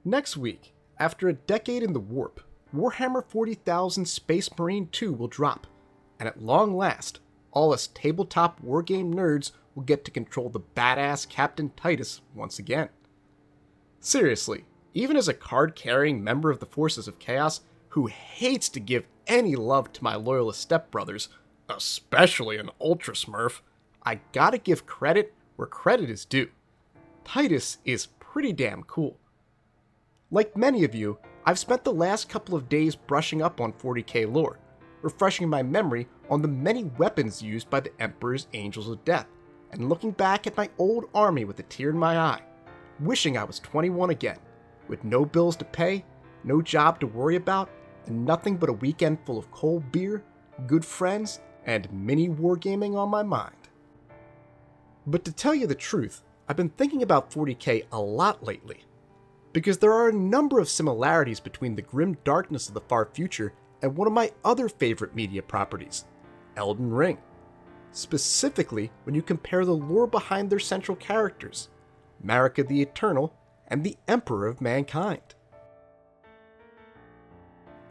Next week, after a decade in the warp, Warhammer 40,000 Space Marine 2 will drop, and at long last, all us tabletop wargame nerds will get to control the badass Captain Titus once again. Seriously, even as a card-carrying member of the Forces of Chaos who hates to give any love to my loyalist stepbrothers, especially an Ultra Smurf, I gotta give credit where credit is due. Titus is pretty damn cool. Like many of you, I've spent the last couple of days brushing up on 40k lore, refreshing my memory on the many weapons used by the Emperor's Angels of Death, and looking back at my old army with a tear in my eye, wishing I was 21 again, with no bills to pay, no job to worry about, and nothing but a weekend full of cold beer, good friends, and mini wargaming on my mind. But to tell you the truth, I've been thinking about 40k a lot lately, because there are a number of similarities between the grim darkness of the far future and one of my other favorite media properties, Elden Ring. Specifically when you compare the lore behind their central characters, Marika the Eternal and the Emperor of Mankind.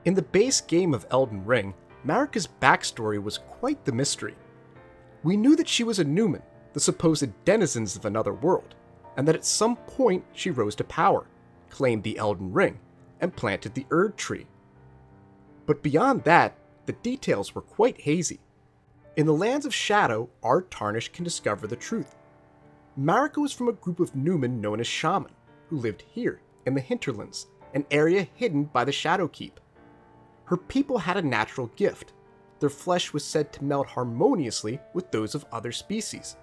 In the base game of Elden Ring, Marika's backstory was quite the mystery. We knew that she was a Numen, the supposed denizens of another world, and that at some point she rose to power, claimed the Elden Ring, and planted the Erd Tree. But beyond that, the details were quite hazy. In the Lands of Shadow, our Tarnished can discover the truth. Marika was from a group of Numen known as Shaman, who lived here, in the Hinterlands, an area hidden by the Shadowkeep. Her people had a natural gift. Their flesh was said to meld harmoniously with those of other species.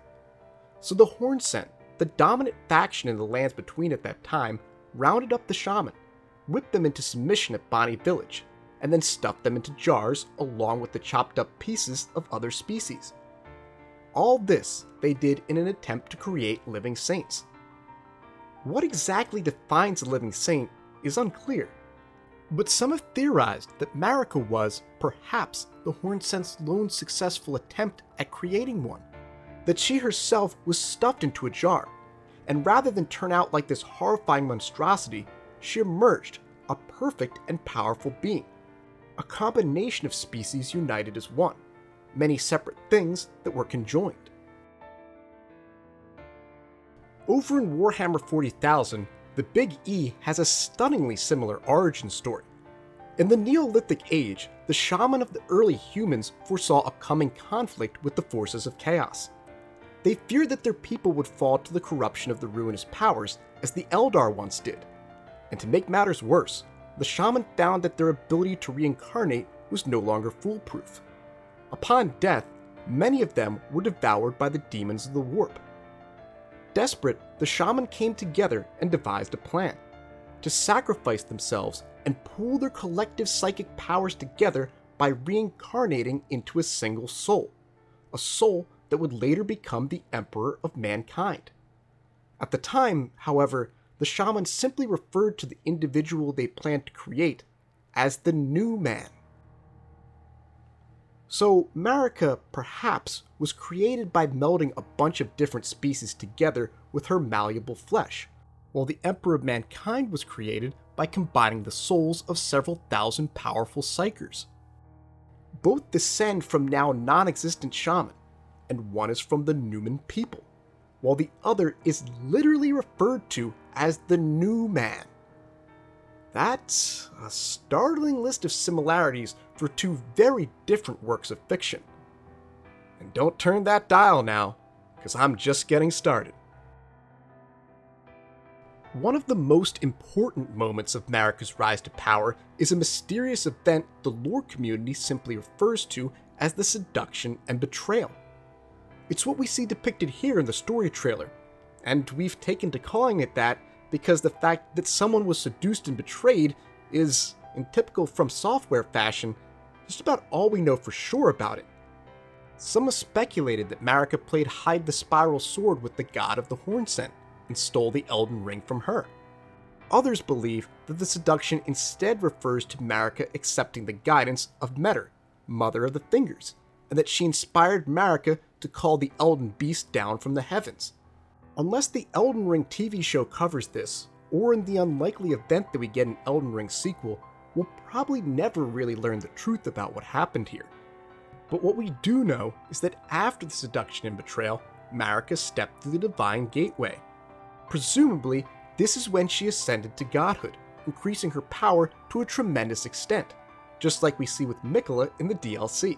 So the Hornsent, the dominant faction in the lands between at that time, rounded up the Shaman, whipped them into submission at Bonnie Village, and then stuffed them into jars along with the chopped up pieces of other species. All this they did in an attempt to create living saints. What exactly defines a living saint is unclear, but some have theorized that Marika was, perhaps, the Hornsent's lone successful attempt at creating one, that she herself was stuffed into a jar, and rather than turn out like this horrifying monstrosity, she emerged a perfect and powerful being, a combination of species united as one, many separate things that were conjoined. Over in Warhammer 40,000, the Big E has a stunningly similar origin story. In the Neolithic Age, the Shaman of the early humans foresaw a coming conflict with the forces of chaos. They feared that their people would fall to the corruption of the ruinous powers as the Eldar once did. And to make matters worse, the Shaman found that their ability to reincarnate was no longer foolproof. Upon death, many of them were devoured by the demons of the warp. Desperate, the Shaman came together and devised a plan to sacrifice themselves and pool their collective psychic powers together by reincarnating into a single soul, a soul that would later become the Emperor of Mankind. At the time, however, the Shaman simply referred to the individual they planned to create as the New Man. So Marika, perhaps, was created by melding a bunch of different species together with her malleable flesh, while the Emperor of Mankind was created by combining the souls of several thousand powerful psychers. Both descend from now non-existent Shaman, and one is from the Numen people, while the other is literally referred to as the New Man. That's a startling list of similarities for two very different works of fiction. And don't turn that dial now, because I'm just getting started. One of the most important moments of Marika's rise to power is a mysterious event the lore community simply refers to as the seduction and betrayal. It's what we see depicted here in the story trailer, and we've taken to calling it that because the fact that someone was seduced and betrayed is, in typical From Software fashion, just about all we know for sure about it. Some have speculated that Marika played hide the spiral sword with the god of the Hornsent and stole the Elden Ring from her. Others believe that the seduction instead refers to Marika accepting the guidance of Metter, Mother of the Fingers, and that she inspired Marika to call the Elden Beast down from the heavens. Unless the Elden Ring TV show covers this, or in the unlikely event that we get an Elden Ring sequel, we'll probably never really learn the truth about what happened here. But what we do know is that after the seduction and betrayal, Marika stepped through the Divine Gateway. Presumably, this is when she ascended to godhood, increasing her power to a tremendous extent, just like we see with Miquella in the DLC.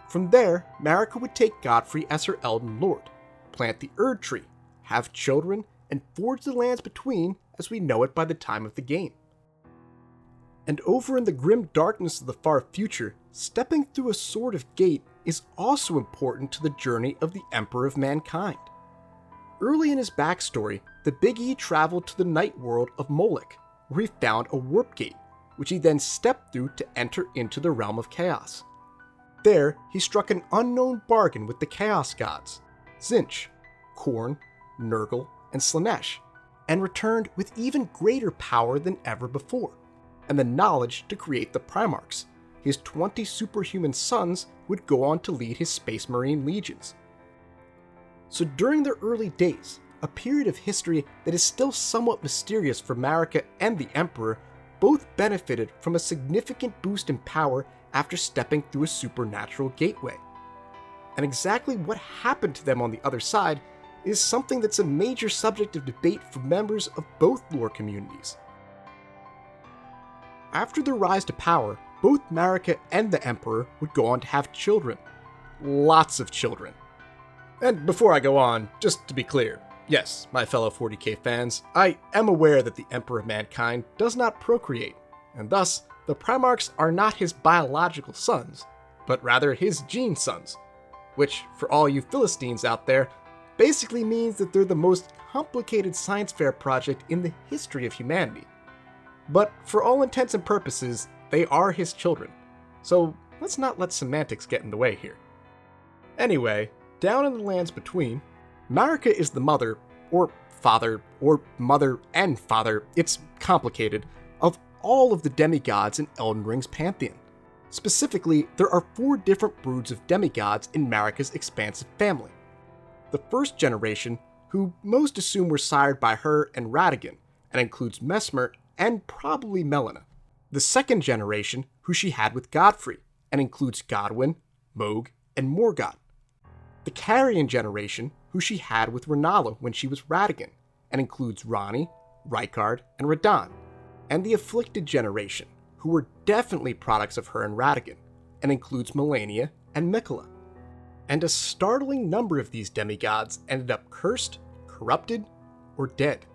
From there, Marika would take Godfrey as her Elden Lord, plant the Erd Tree, have children, and forge the lands between as we know it by the time of the game. And over in the grim darkness of the far future, stepping through a sort of gate is also important to the journey of the Emperor of Mankind. Early in his backstory, the Big E traveled to the night world of Moloch, where he found a warp gate, which he then stepped through to enter into the realm of chaos. There, he struck an unknown bargain with the Chaos Gods, Tzeentch, Khorne, Nurgle, and Slaanesh, and returned with even greater power than ever before, and the knowledge to create the Primarchs. His 20 superhuman sons would go on to lead his Space Marine legions. So during their early days, a period of history that is still somewhat mysterious for Marika and the Emperor, both benefited from a significant boost in power after stepping through a supernatural gateway. And exactly what happened to them on the other side is something that's a major subject of debate for members of both lore communities. After their rise to power, both Marika and the Emperor would go on to have children. Lots of children. And before I go on, just to be clear, yes, my fellow 40k fans, I am aware that the Emperor of Mankind does not procreate, and thus, the Primarchs are not his biological sons, but rather his gene sons, which, for all you Philistines out there, basically means that they're the most complicated science fair project in the history of humanity. But for all intents and purposes, they are his children, so let's not let semantics get in the way here. Anyway, down in the lands between, Marika is the mother, or father, or mother and father, it's complicated, of all of the demigods in Elden Ring's pantheon. Specifically, there are 4 different broods of demigods in Marika's expansive family. The first generation, who most assume were sired by her and Radagon, and includes Messmer and probably Melina. The second generation, who she had with Godfrey, and includes Godwyn, Mohg, and Morgott. The Carrion generation, who she had with Renala when she was Radagon, and includes Ranni, Rykard, and Radahn. And the Afflicted generation, who were definitely products of her and Radagon, and includes Malenia and Miquella. And a startling number of these demigods ended up cursed, corrupted, or dead.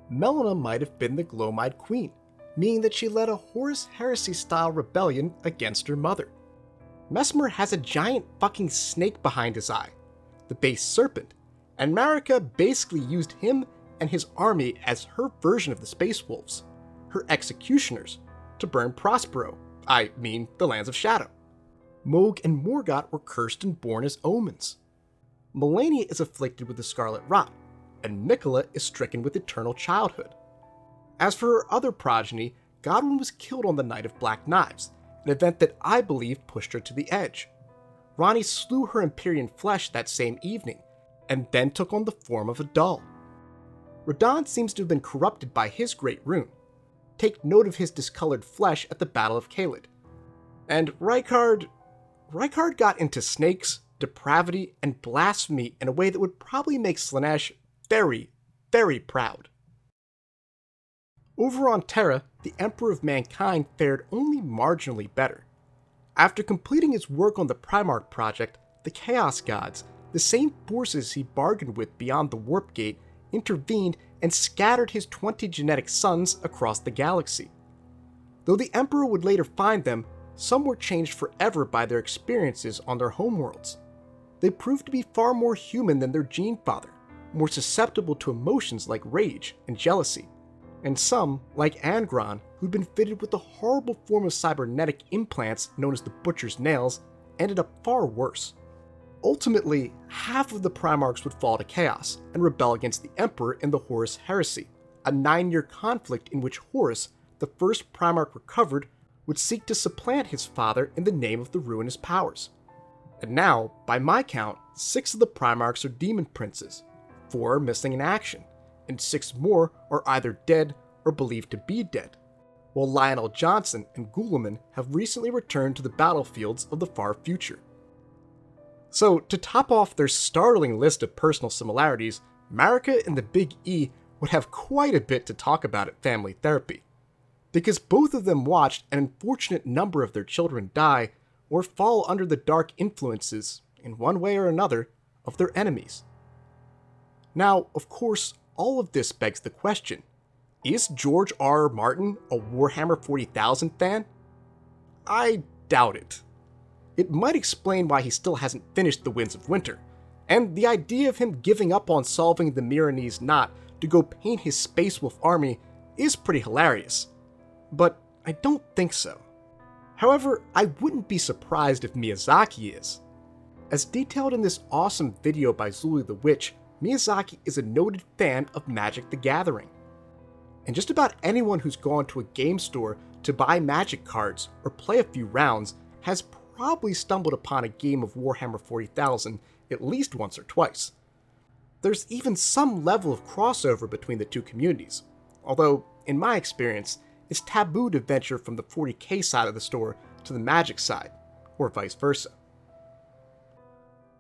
Melina might have been the Glomide Queen, meaning that she led a Horus Heresy-style rebellion against her mother. Messmer has a giant fucking snake behind his eye, the base serpent, and Marika basically used him and his army as her version of the Space Wolves, her executioners, to burn Prospero, I mean the Lands of Shadow. Mohg and Morgott were cursed and born as omens. Malenia is afflicted with the Scarlet Rot, and Miquella is stricken with eternal childhood. As for her other progeny, Godwyn was killed on the Night of Black Knives, an event that I believe pushed her to the edge. Ranni slew her Empyrean flesh that same evening, and then took on the form of a doll. Radahn seems to have been corrupted by his great rune. Take note of his discolored flesh at the Battle of Caelid. And Rykard got into snakes, depravity, and blasphemy in a way that would probably make Slaanesh very, very proud. Over on Terra, the Emperor of Mankind fared only marginally better. After completing his work on the Primarch project, the Chaos Gods, the same forces he bargained with beyond the Warp Gate, intervened and scattered his 20 genetic sons across the galaxy. Though the Emperor would later find them, some were changed forever by their experiences on their homeworlds. They proved to be far more human than their gene father, more susceptible to emotions like rage and jealousy. And some, like Angron, who'd been fitted with the horrible form of cybernetic implants known as the Butcher's Nails, ended up far worse. Ultimately, half of the Primarchs would fall to chaos and rebel against the Emperor in the Horus Heresy, a 9-year conflict in which Horus, the first Primarch recovered, would seek to supplant his father in the name of the ruinous powers. And now, by my count, 6 of the Primarchs are demon princes, 4 are missing in action, and 6 more are either dead or believed to be dead, while Lionel Johnson and Guilliman have recently returned to the battlefields of the far future. So, to top off their startling list of personal similarities, Marika and the Big E would have quite a bit to talk about at family therapy, because both of them watched an unfortunate number of their children die or fall under the dark influences, in one way or another, of their enemies. Now, of course, all of this begs the question, is George R. R. Martin a Warhammer 40,000 fan? I doubt it. It might explain why he still hasn't finished The Winds of Winter, and the idea of him giving up on solving the Milanese knot to go paint his Space Wolf army is pretty hilarious. But I don't think so. However, I wouldn't be surprised if Miyazaki is. As detailed in this awesome video by Zuli the Witch, Miyazaki is a noted fan of Magic the Gathering. And just about anyone who's gone to a game store to buy Magic cards or play a few rounds has probably stumbled upon a game of Warhammer 40,000 at least once or twice. There's even some level of crossover between the two communities, although, in my experience, it's taboo to venture from the 40k side of the store to the Magic side, or vice versa.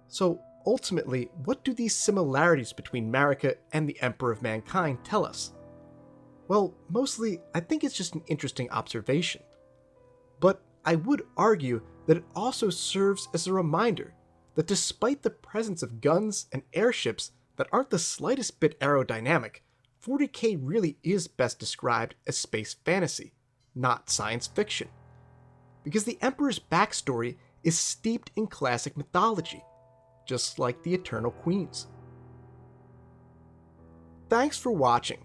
So, ultimately, what do these similarities between Marika and the Emperor of Mankind tell us? Well, mostly, I think it's just an interesting observation. But I would argue that it also serves as a reminder that despite the presence of guns and airships that aren't the slightest bit aerodynamic, 40k really is best described as space fantasy, not science fiction. Because the Emperor's backstory is steeped in classic mythology, just like the Eternal Queens. Thanks for watching.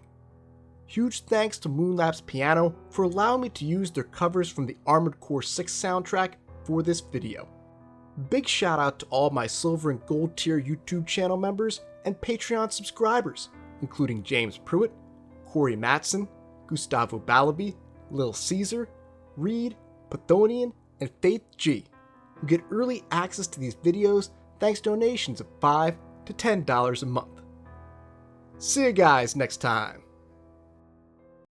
Huge thanks to Moonlapse Piano for allowing me to use their covers from the Armored Core 6 soundtrack for this video. Big shout out to all my Silver and Gold tier YouTube channel members and Patreon subscribers, including James Pruitt, Corey Matson, Gustavo Balabi, Lil Caesar, Reed, Pathonian, and Faith G, who get early access to these videos thanks to donations of $5 to $10 a month. See you guys next time.